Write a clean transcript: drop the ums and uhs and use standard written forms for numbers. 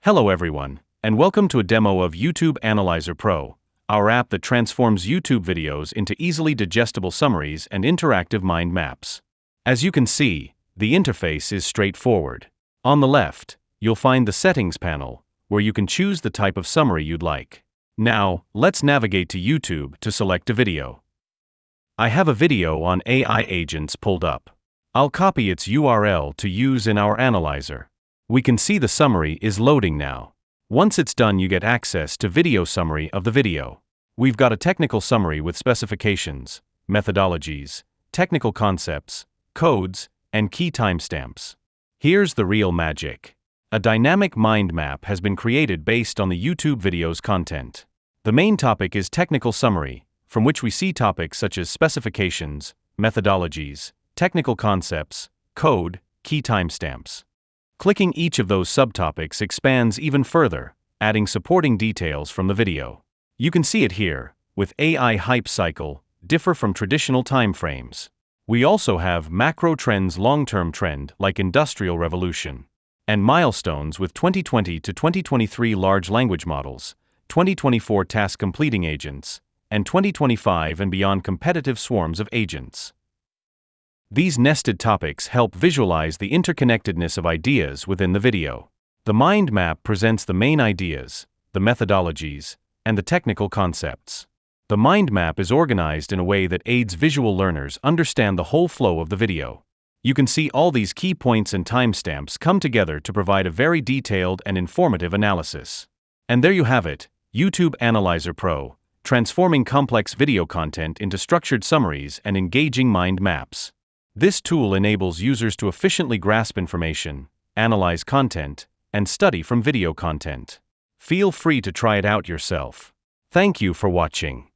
Hello everyone, and welcome to a demo of YouTube Analyzer Pro, our app that transforms YouTube videos into easily digestible summaries and interactive mind maps. As you can see, the interface is straightforward. On the left, you'll find the Settings panel, where you can choose the type of summary you'd like. Now, let's navigate to YouTube to select a video. I have a video on AI agents pulled up. I'll copy its URL to use in our analyzer. We can see the summary is loading now. Once it's done, you get access to video summary of the video. We've got a technical summary with specifications, methodologies, technical concepts, codes, and key timestamps. Here's the real magic. A dynamic mind map has been created based on the YouTube video's content. The main topic is technical summary, from which we see topics such as specifications, methodologies, technical concepts, code, key timestamps. Clicking each of those subtopics expands even further, adding supporting details from the video. You can see it here, with AI hype cycle, differ from traditional timeframes. We also have macro trends, long-term trend like industrial revolution, and milestones with 2020 to 2023 large language models, 2024 task completing agents, and 2025 and beyond competitive swarms of agents. These nested topics help visualize the interconnectedness of ideas within the video. The mind map presents the main ideas, the methodologies, and the technical concepts. The mind map is organized in a way that aids visual learners understand the whole flow of the video. You can see all these key points and timestamps come together to provide a very detailed and informative analysis. And there you have it, YouTube Analyzer Pro, transforming complex video content into structured summaries and engaging mind maps. This tool enables users to efficiently grasp information, analyze content, and study from video content. Feel free to try it out yourself. Thank you for watching.